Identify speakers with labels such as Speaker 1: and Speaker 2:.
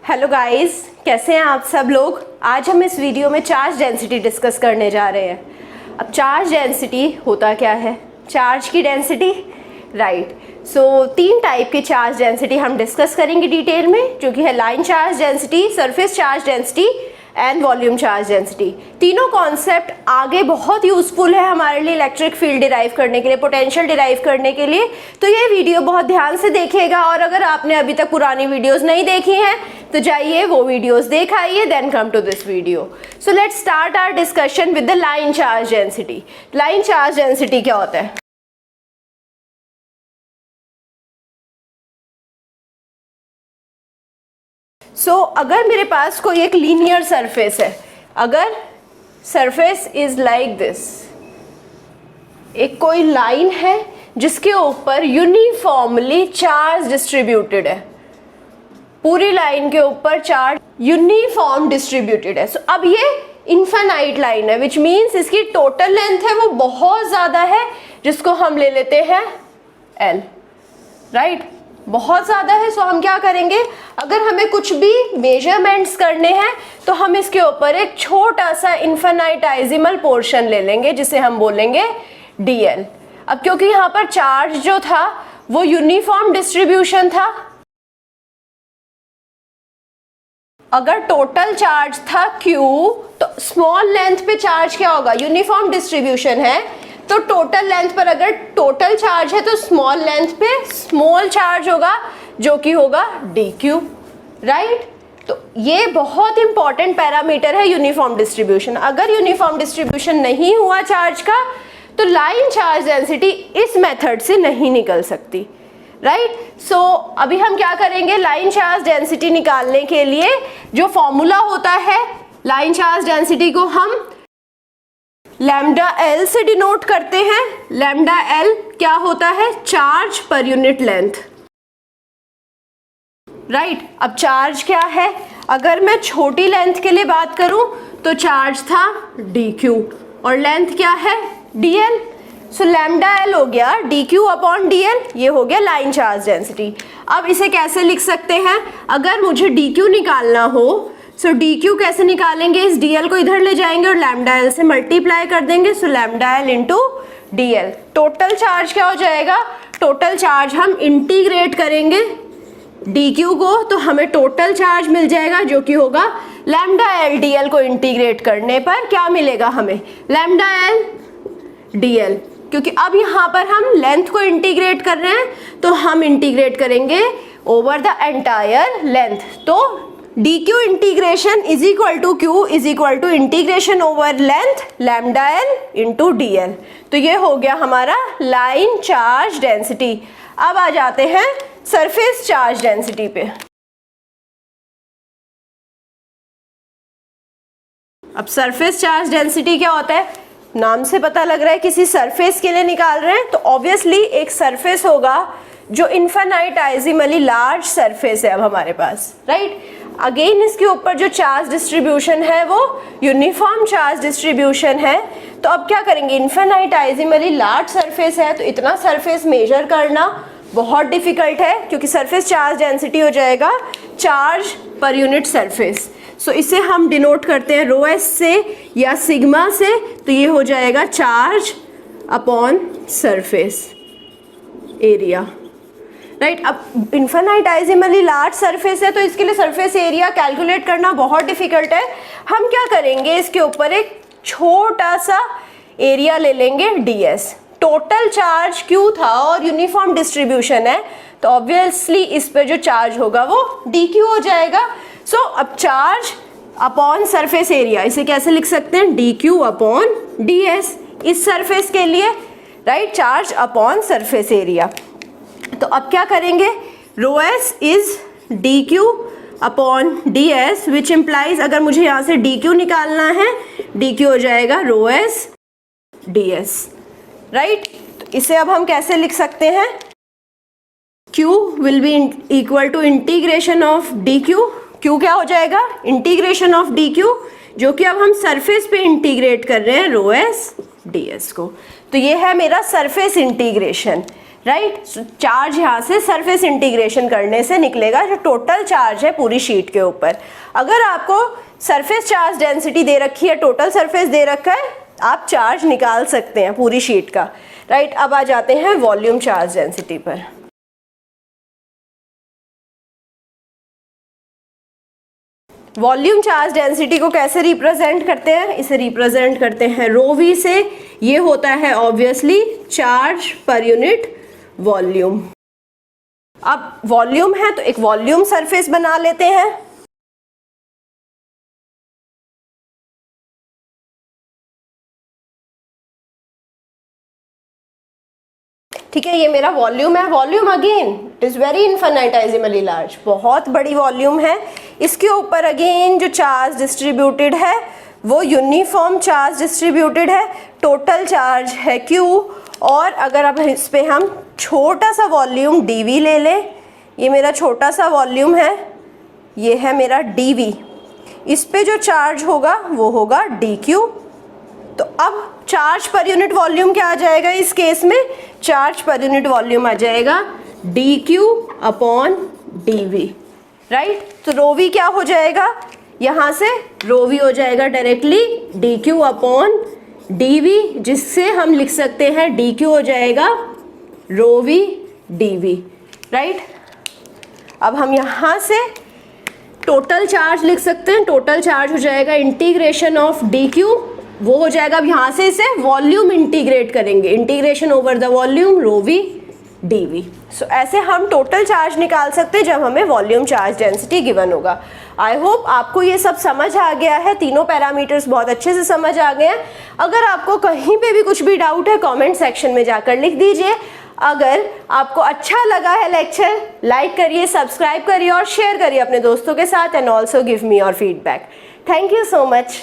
Speaker 1: Hello guys, कैसे हैं आप सब लोग। आज हम इस वीडियो में चार्ज डेंसिटी डिस्कस करने जा रहे हैं। अब चार्ज डेंसिटी होता क्या है, चार्ज की डेंसिटी, राइट। सो 3 टाइप के चार्ज डेंसिटी हम डिस्कस करेंगे डिटेल में, जो कि है line charge density, surface charge density and volume charge density. तीनों कॉन्सेप्ट आगे बहुत यूजफुल है हमारे लिए इलेक्ट्रिक फील्ड डिराइव करने के लिए, पोटेंशियल डिराइव करने के लिए। तो ये वीडियो बहुत ध्यान से देखिएगा, और अगर आपने अभी तक पुरानी वीडियोस नहीं देखी हैं तो जाइए वो वीडियोस देख आइए, then come to this video. So let's start our discussion with the line charge density. Line charge density क्या होता है? अगर मेरे पास कोई एक लीनियर सरफेस है, अगर सरफेस इज लाइक दिस, एक कोई लाइन है जिसके ऊपर यूनिफॉर्मली चार्ज डिस्ट्रीब्यूटेड है, पूरी लाइन के ऊपर चार्ज यूनिफॉर्म डिस्ट्रीब्यूटेड है। अब ये इनफाइनाइट लाइन है, विच मीन्स इसकी टोटल लेंथ है वो बहुत ज्यादा है, जिसको हम ले लेते हैं L, राइट। बहुत ज़्यादा है। सो हम क्या करेंगे, अगर हमें कुछ भी मेजरमेंट्स करने हैं तो हम इसके ऊपर एक छोटा सा इन्फिनाइटाइजिमल पोर्शन ले लेंगे, जिसे हम बोलेंगे dl। अब क्योंकि यहाँ पर चार्ज जो था वो यूनिफॉर्म डिस्ट्रीब्यूशन था, अगर टोटल चार्ज था q तो स्मॉल लेंथ पे चार्ज क्या होगा, यूनिफॉर्म डिस्ट्रीब्यूशन है तो टोटल लेंथ पर अगर टोटल चार्ज है तो स्मॉल लेंथ पे स्मॉल चार्ज होगा, जो कि होगा dq, राइट। तो ये बहुत इंपॉर्टेंट पैरामीटर है यूनिफॉर्म डिस्ट्रीब्यूशन। अगर यूनिफॉर्म डिस्ट्रीब्यूशन नहीं हुआ चार्ज का तो लाइन चार्ज डेंसिटी इस मेथड से नहीं निकल सकती, राइट। सो अभी हम क्या करेंगे, लाइन चार्ज डेंसिटी निकालने के लिए जो फॉर्मूला होता है, लाइन चार्ज डेंसिटी को हम लैम्डा L से डिनोट करते हैं। लैम्डा L क्या होता है, charge per unit length, right. अब चार्ज क्या है, अगर मैं छोटी लेंथ के लिए बात करूं तो चार्ज था dq और लेंथ क्या है dl। सो लैम्डा L हो गया dq अपॉन dl, ये हो गया लाइन चार्ज डेंसिटी। अब इसे कैसे लिख सकते हैं, अगर मुझे dq निकालना हो, सो dq कैसे निकालेंगे, इस dl को इधर ले जाएंगे और लैम्डा L से मल्टीप्लाई कर देंगे। सो lambda L into dl, total charge क्या हो जाएगा, टोटल चार्ज हम इंटीग्रेट करेंगे dq को तो हमें टोटल चार्ज मिल जाएगा, जो कि होगा लैम्डा L dl को इंटीग्रेट करने पर क्या मिलेगा हमें, लैम्डा L dl। क्योंकि अब यहाँ पर हम लेंथ को इंटीग्रेट कर रहे हैं तो हम इंटीग्रेट करेंगे ओवर द एंटायर लेंथ। तो dq integration is equal to q is equal to integration over length lambda L into dl। तो ये हो गया हमारा लाइन चार्ज डेंसिटी। अब आ जाते हैं सरफेस चार्ज डेंसिटी पे। अब सरफेस चार्ज डेंसिटी क्या होता है, नाम से पता लग रहा है किसी सरफेस के लिए निकाल रहे हैं, तो ऑब्वियसली एक सरफेस होगा जो इनफाइनाइटाइजिमली लार्ज सरफेस है अब हमारे पास, राइट। अगेन इसके ऊपर जो चार्ज डिस्ट्रीब्यूशन है वो यूनिफॉर्म चार्ज डिस्ट्रीब्यूशन है। तो अब क्या करेंगे, इनफाइनाइटाइजिमली लार्ज सरफेस है तो इतना सरफेस मेजर करना बहुत डिफिकल्ट है, क्योंकि सरफेस चार्ज डेंसिटी हो जाएगा चार्ज पर यूनिट सरफेस। सो इसे हम डिनोट करते हैं ρs से या सिग्मा से, तो ये हो जाएगा charge upon surface area, right. अब इन्फिनाइटाइजिमली लार्ज सरफेस है तो इसके लिए सरफेस एरिया कैलकुलेट करना बहुत डिफिकल्ट है। हम क्या करेंगे, इसके ऊपर एक छोटा सा एरिया ले लेंगे ds। टोटल चार्ज q था और यूनिफॉर्म डिस्ट्रीब्यूशन है तो ऑब्वियसली इस पे जो चार्ज होगा वो dq हो जाएगा। सो अब चार्ज अपॉन सरफेस एरिया, इसे कैसे लिख सकते हैं, dq अपॉन ds इस सरफेस के लिए, right, charge upon surface area. तो अब क्या करेंगे, ρs is dq upon ds which implies, अगर मुझे यहाँ से dq निकालना है, dq हो जाएगा ρs ds, राइट। तो इसे अब हम कैसे लिख सकते हैं, q will be equal to integration of dq, q क्या हो जाएगा, इंटीग्रेशन ऑफ dq, जो कि अब हम सरफेस पे इंटीग्रेट कर रहे हैं ρs ds को। तो ये है मेरा सरफेस इंटीग्रेशन, राइट। चार्ज यहाँ से सरफेस इंटीग्रेशन करने से निकलेगा जो टोटल चार्ज है पूरी शीट के ऊपर। अगर आपको सरफेस चार्ज डेंसिटी दे रखी है, टोटल सरफेस दे रखा है, आप चार्ज निकाल सकते हैं पूरी शीट का, राइट। अब आ जाते हैं वॉल्यूम चार्ज डेंसिटी पर। वॉल्यूम चार्ज डेंसिटी को कैसे रिप्रेजेंट करते हैं? इसे रिप्रेजेंट करते हैं रो वी से। ये होता है obviously charge per unit volume. अब वॉल्यूम है तो एक वॉल्यूम सरफेस बना लेते हैं। ठीक है, ये मेरा वॉल्यूम है। Volume again it is very infinitesimally large, बहुत बड़ी वॉल्यूम है। इसके ऊपर अगेन जो चार्ज डिस्ट्रीब्यूटेड है वो यूनिफॉर्म चार्ज डिस्ट्रीब्यूटेड है, टोटल चार्ज है Q। और अगर अब इस पे हम छोटा सा वॉल्यूम dV ले लें, ये मेरा छोटा सा वॉल्यूम है, ये है मेरा dV, इस पे जो चार्ज होगा वो होगा dQ। तो अब चार्ज पर यूनिट वॉल्यूम क्या आ जाएगा इस केस में? चार्ज पर यूनिट वॉल्यूम आ जाएगा dQ अपॉन dV, राइट। तो रो वी क्या हो जाएगा? यहाँ से रो वी हो जाएगा डायरेक्टली dQ अपॉन dV, जिससे हम लिख सकते हैं dQ हो जाएगा रो वी dV, राइट। अब हम यहाँ से टोटल चार्ज लिख सकते हैं। टोटल चार्ज हो जाएगा इंटीग्रेशन ऑफ dQ, वो हो जाएगा। अब यहाँ से इसे वॉल्यूम इंटीग्रेट करेंगे, integration over the volume rho V dV। So ऐसे हम टोटल चार्ज निकाल सकते हैं जब हमें वॉल्यूम चार्ज डेंसिटी गिवन होगा। आई होप आपको ये सब समझ आ गया है, तीनों पैरामीटर्स बहुत अच्छे से समझ आ गए हैं। अगर आपको कहीं पे भी कुछ भी डाउट है कमेंट सेक्शन में जाकर लिख दीजिए। अगर आपको अच्छा लगा है लेक्चर, लाइक करिए, सब्सक्राइब करिए और शेयर करिए अपने दोस्तों के साथ, and also give me your feedback. Thank you so much.